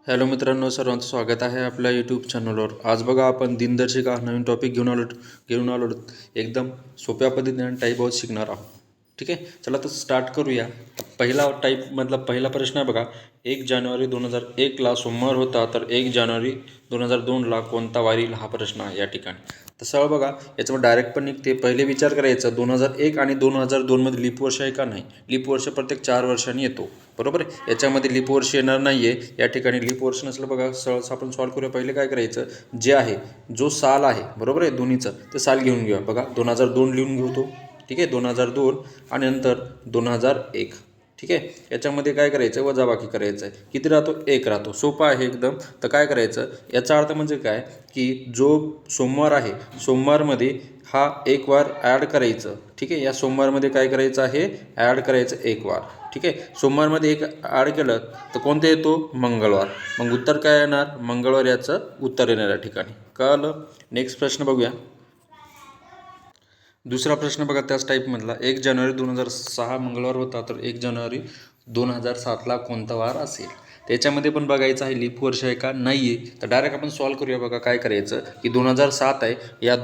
Hello मित्रांनो, सर्वांचं स्वागत आहे आपल्या यूट्यूब चॅनलवर. आज बघा आपण दिनदर्शिका नवीन टॉपिक घेऊन आलो एकदम सोप्या पद्धतीने टाईप आउट शिकणार आहोत. ठीक आहे, चला तर स्टार्ट करूया. पहिला टाईपमधला पहिला प्रश्न आहे बघा. 1 जानेवारी 2001ला सोमवार होता, तर 1 जानेवारी 2002ला कोणता वार येईल हा प्रश्न आहे या ठिकाणी. तर सरळ बघा, याच्यावर डायरेक्ट पण निघते. पहिले विचार करायचा 2001 आणि 2002मध्ये लीप वर्ष आहे का नाही. लीप वर्ष प्रत्येक 4 वर्षांनी येतो, बरोबर आहे. याच्यामध्ये लीप वर्ष येणार नाही आहे. या ठिकाणी लीप वर्ष नसलं बघा, सहज आपण सॉल्व करूया. पहिले काय करायचं, जे आहे जो साल आहे बरोबर आहे दोन्हीचं, ते साल घेऊन घेऊया. बघा 2002 लिहून घेतो, ठीक आहे, 2002 आणि नंतर 2001. ठीक आहे, याच्यामध्ये काय करायचं, वजाबाकी करायचं आहे. किती राहतो, 1 राहतो. सोपं आहे एकदम. तर काय करायचं, याचा अर्थ म्हणजे काय की जो सोमवार आहे, सोमवारमध्ये हा 1 वार ॲड करायचं. ठीक आहे, या सोमवारमध्ये काय करायचं आहे, ॲड करायचं 1 वार. ठीक आहे, सोमवारमध्ये 1 ॲड केलं तर कोणतं येतो, मंगळवार. मग उत्तर काय येणार, मंगळवार याचं उत्तर येणार या ठिकाणी. कळलं. नेक्स्ट प्रश्न बघूया. दुसरा प्रश्न बघा त्याच टाईपमधला. 1 जानेवारी 2006 मंगळवार होता, तर 1 जानेवारी 2007ला कोणता वार असेल. त्याच्यामध्ये पण बघायचं आहे लीप वर्ष आहे का नाही आहे. तर डायरेक्ट आपण सॉल्व करूया. बघा काय करायचं की 2007 आहे, या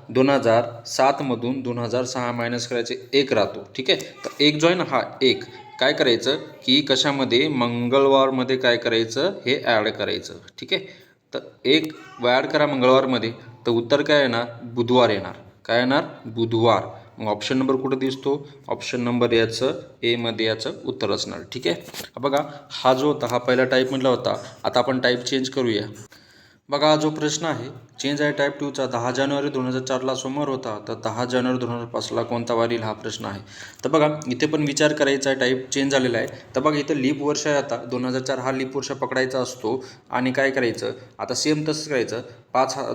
2007मधून 2006 मायनस करायचे, 1 राहतो. ठीक आहे, तर 1 जो आहे ना, हा 1 काय करायचं की कशामध्ये, मंगळवारमध्ये काय करायचं, हे ॲड करायचं. ठीक आहे, तर 1 ॲड करा मंगळवारमध्ये, तर उत्तर काय येणार, बुधवार येणार. काय येणार, बुधवार. मग ऑप्शन नंबर कुठं दिसतो, ऑप्शन नंबर याचं एमध्ये याचं उत्तर असणार. ठीक आहे, बघा हा जो होता हा पहिला टाईपमधला होता. आता आपण टाईप चेंज करूया. बघा हा जो प्रश्न आहे चेंज आहे टाईप 2चा. 10 जानेवारी 2004ला सोमवार होता, तर 10 जानेवारी 2005ला कोणता वार येईल हा प्रश्न आहे. तर बघा इथे पण विचार करायचा आहे, टाईप चेंज झालेला आहे. तर बघा इथं लीप वर्ष आहे. आता 2004 हा लीप वर्ष पकडायचा असतो आणि काय करायचं, आता सेम तसंच करायचं.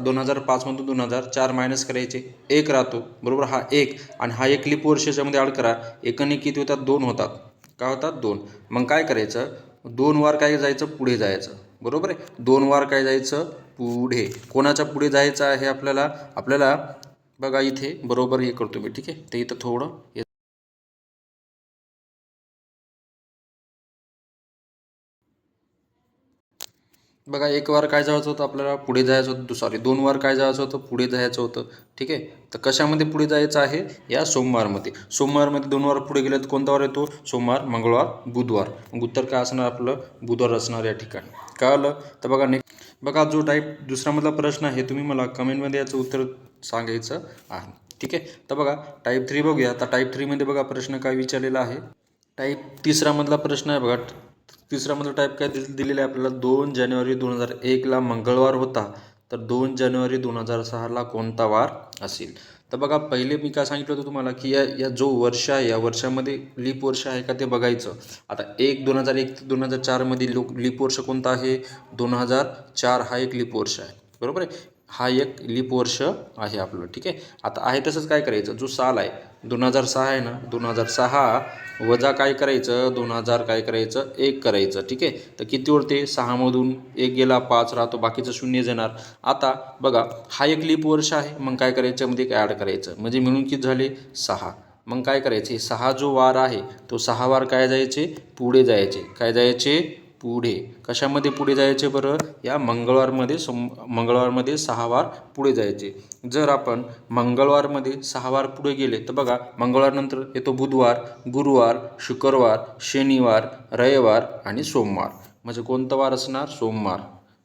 2005मधून 2004 मायनस करायचे, 1 राहतो बरोबर. हा 1 आणि हा 1 लीप वर्ष याच्यामध्ये ॲड करा. 1 आणि किती होतात, 2 होतात. काय होतात, 2. मग काय करायचं, 2 वार काय जायचं, पुढे जायचं बरोबर आहे. 2 वार काय जायचं, पुढे. कोणाच्या पुढे जायचं आहे आपल्याला बघा इथे बरोबर हे करतो मी. ठीक आहे, ते इथं थोडं बघा 1 वार काय जायचं होतं, आपल्याला पुढे जायचं होतं. सॉरी, 2 वार काय जायचं होतं, पुढे जायचं होतं. ठीक आहे, तर कशामध्ये पुढे जायचं आहे, या सोमवारमध्ये. सोमवारमध्ये 2 वार पुढे गेले तर कोणता वार येतो, सोमवार, मंगळवार, बुधवार. मग उत्तर काय असणार आपलं, बुधवार असणार या ठिकाणी. कळलं. तर बघा बघा जो टाईप दुसरामधला प्रश्न आहे, तुम्ही मला कमेंटमध्ये याचं उत्तर सांगायचं आहे. ठीक आहे, तर बघा टाईप 3 बघूया. तर टाईप 3मध्ये बघा प्रश्न काय विचारलेला आहे. टाईप तिसरामधला प्रश्न आहे बघा. तिसरामधला टाईप काय दिलेला आहे आपल्याला, 2 जानेवारी 2001ला मंगळवार होता, तर 2 जानेवारी 2006ला कोणता वार असेल. तर बघा पहिले मी काय सांगितलं होतं तुम्हाला की या जो वर्ष आहे, या वर्षामध्ये लीप वर्ष आहे का ते बघायचं. आता 2001 ते 2004मध्ये लीप वर्ष कोणता आहे, 2004 हा एक लीप वर्ष आहे बरोबर आहे. हा एक लीप वर्ष आहे आपलं. ठीक आहे, आता आहे तसंच काय करायचं, जो साल आहे 2006 आहे ना, 2006 वजा काय करायचं, 2000 काय करायचं, 1 करायचं. ठीक आहे, तर किती उरते, 6मधून 1 गेला 5 राहतो, बाकीचं 0 येणार. आता बघा हा एक लीप वर्ष आहे, मग काय करायचं, मध्ये एक ॲड करायचं, म्हणजे मिळून किती झाले, 6. मग काय करायचे, 6 जो वार आहे तो 6 वार काय जायचे, पुढे जायचे. काय जायचे, पुढे. कशामध्ये पुढे जायचे बरं, या मंगळवारमध्ये 6 वार पुढे जायचे. जर आपण मंगळवारमध्ये 6 वार पुढे गेले तर बघा मंगळवारनंतर येतो बुधवार, गुरुवार, शुक्रवार, शनिवार, रविवार आणि सोमवार. म्हणजे कोणता वार असणार, सोमवार.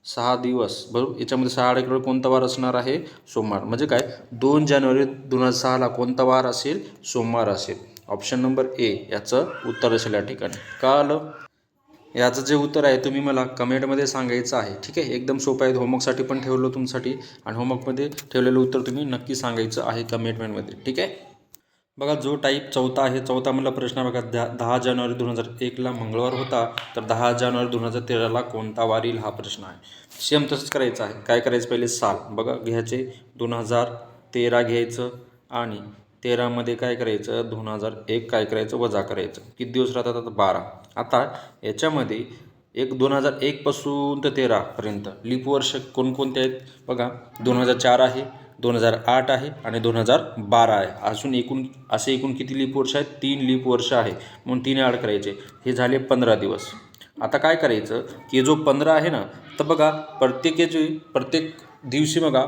6 दिवस बरोबर. याच्यामध्ये 6 आडेकडे कोणता वार असणार आहे, सोमवार. म्हणजे काय, 2 जानेवारी 2006ला कोणता वार असेल, सोमवार असेल. ऑप्शन नंबर ए याचं उत्तर असेल या ठिकाणी. कळलं. याचं जे उत्तर आहे तुम्ही मला कमेंटमध्ये सांगायचं आहे. ठीक आहे, एकदम सोपं आहे. होमवर्कसाठी पण ठेवलं तुमच्यासाठी, आणि होमवर्कमध्ये ठेवलेलं उत्तर तुम्ही नक्की सांगायचं आहे कमेंटमध्ये. ठीक आहे, बघा जो टाईप चौथा आहे, चौथामधला प्रश्न बघा. 10 जानेवारी 2001ला मंगळवार होता, तर 10 जानेवारी 2013ला कोणता वार येईल हा प्रश्न आहे. सेम तसंच करायचं आहे. काय करायचं, पहिले साल बघा घ्यायचे, 2013 घ्यायचं आणि 13मध्ये काय करायचं, 2001 काय करायचं, वजा करायचं. किती दिवस राहतात, आता 12. आता याच्यामध्ये 2001पासून तर 13पर्यंत लीप वर्ष कोणकोणते आहेत बघा. 2004 आहे, 2008 आहे आणि 2012 आहे. अजून एकूण किती लीप वर्ष आहेत, 3 लीप वर्ष आहे. म्हणून 3 ॲड करायचे. हे झाले 15 दिवस. आता काय करायचं की जो 15 आहे ना, तर बघा प्रत्येक दिवशी बघा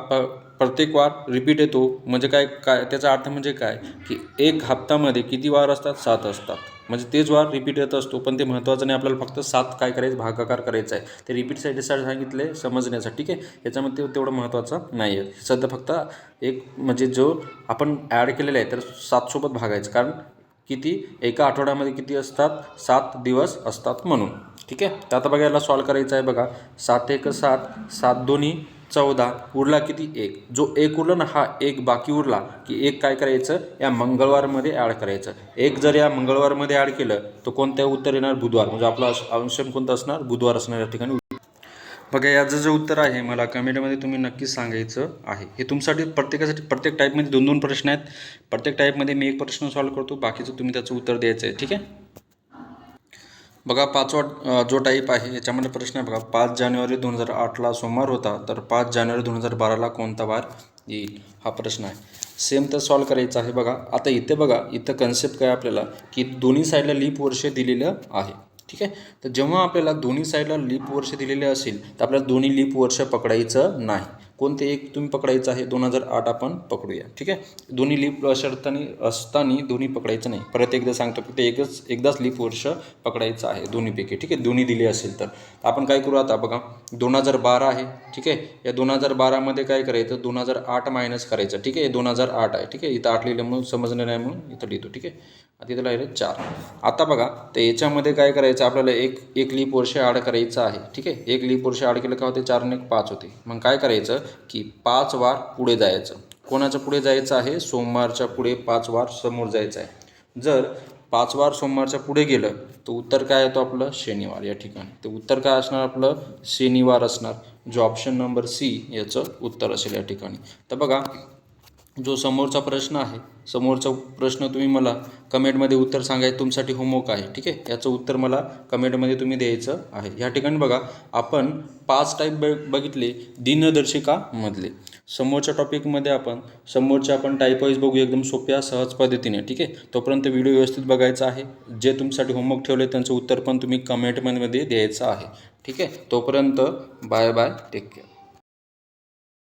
प्रत्येक वार रिपीट येतो. म्हणजे काय काय त्याचा अर्थ म्हणजे काय की एक हप्त्यामध्ये किती वार असतात? 7 असतात. म्हणजे तेच वार रिपीट येत असतो. पण ते महत्त्वाचं नाही, आपल्याला फक्त 7 काय करायचं भागाकार करायचा आहे. ते रिपीटसाठी सांगितले समजण्यासाठी. ठीक आहे, याच्यामध्ये तेवढं महत्त्वाचं नाही आहे. सध्या फक्त एक म्हणजे जो आपण ॲड केलेला आहे तर 7 सोबत भागायचं, कारण किती एका आठवड्यामध्ये किती असतात? 7 दिवस असतात म्हणून. ठीक आहे, तर आता बघा याला सॉल्व करायचं आहे. बघा 7 एक 7, 7 दोन्ही 14, उरला किती? 1. जो 1 उरला ना, हा 1 बाकी उरला की 1 काय करायचं? या मंगळवारमध्ये ॲड करायचं. 1 जर या मंगळवारमध्ये ॲड केलं तर कोणत्या उत्तर येणार? बुधवार. म्हणजे आपला ऑप्शन कोणता असणार? बुधवार असणार या ठिकाणी. बघा याचं जे उत्तर आहे मला कमेंटमध्ये तुम्ही नक्कीच सांगायचं आहे. हे तुमच्यासाठी प्रत्येकासाठी प्रत्येक टाईपमध्ये 2-2 प्रश्न आहेत. प्रत्येक टाईपमध्ये मी एक प्रश्न सॉल्व करतो, बाकीचं तुम्ही त्याचं उत्तर द्यायचं आहे. ठीक आहे, बघा 5वा जो टाईप आहे याच्यामध्ये प्रश्न आहे. बघा 5 जानेवारी 2008ला सोमवार होता, तर 5 जानेवारी 2012ला कोणता वार येईल? हा प्रश्न आहे. सेम तर सॉल्व करायचं आहे. बघा आता इथे बघा, इथं कन्सेप्ट काय आपल्याला की दोन्ही साईडला लीप वर्ष दिलेलं आहे. ठीक आहे, तर जेव्हा आपल्याला दोन्ही साईडला लीप वर्ष दिलेले असेल तर आपल्याला दोन्ही लीप वर्ष पकडायचं नाही. कोणते एक तुम्ही पकडायचं आहे? 2008 आपण पकडूया. ठीक आहे, दोन्ही लीप वर्ष असताना दोन्ही पकडायचं नाही. परत एकदा सांगतो की ते एकदाच लीप वर्ष पकडायचं आहे दोन्हीपैकी. ठीक आहे, दोन्ही दिले असेल तर आपण काय करू आता? बघा 2012 आहे. ठीक आहे, या 2012मध्ये काय करायचं? 2008 मायनस करायचं. ठीक आहे, 2008 आहे. ठीक आहे, इथं 8 लिहिलं म्हणून समजलं नाही म्हणून इथं लिहितो. ठीक आहे, आता इथं लिहिलं 4. आता बघा तर याच्यामध्ये काय करायचं? आपल्याला एक लीप वर्ष ॲड करायचं आहे. ठीक आहे, एक लीप वर्ष ॲड केलं का होते? 4 आणि 1 5 होते. मग काय करायचं की 5 वार पुढे जायचं. कोणाच्या पुढे जायचं आहे? सोमवारच्या पुढे 5 वार समोर जायचं आहे. जर 5 वार सोमवारच्या पुढे गेलं तर उत्तर काय येतो आपलं? शनिवार. या ठिकाणी ते उत्तर काय असणार आपलं? शनिवार असणार. जो ऑप्शन नंबर सी याचं उत्तर असेल या ठिकाणी. तर बघा जो समोरचा प्रश्न आहे, समोरचा प्रश्न तुम्ही मला कमेंटमध्ये उत्तर सांगायचं, तुमच्यासाठी होमवर्क आहे. ठीक आहे, याचं उत्तर मला कमेंटमध्ये तुम्ही द्यायचं आहे. या ठिकाणी बघा आपण 5 टाईप बघितले दिनदर्शिकामधले. समोरच्या टॉपिकमध्ये आपण टाईप वाईज बघू एकदम सोप्या सहज पद्धतीने. ठीक आहे, तोपर्यंत व्हिडिओ व्यवस्थित बघायचा आहे. जे तुमच्यासाठी होमवर्क ठेवले त्यांचं उत्तर पण तुम्ही कमेंटमध्ये द्यायचं आहे. ठीक आहे, तोपर्यंत बाय बाय, टेक केअर.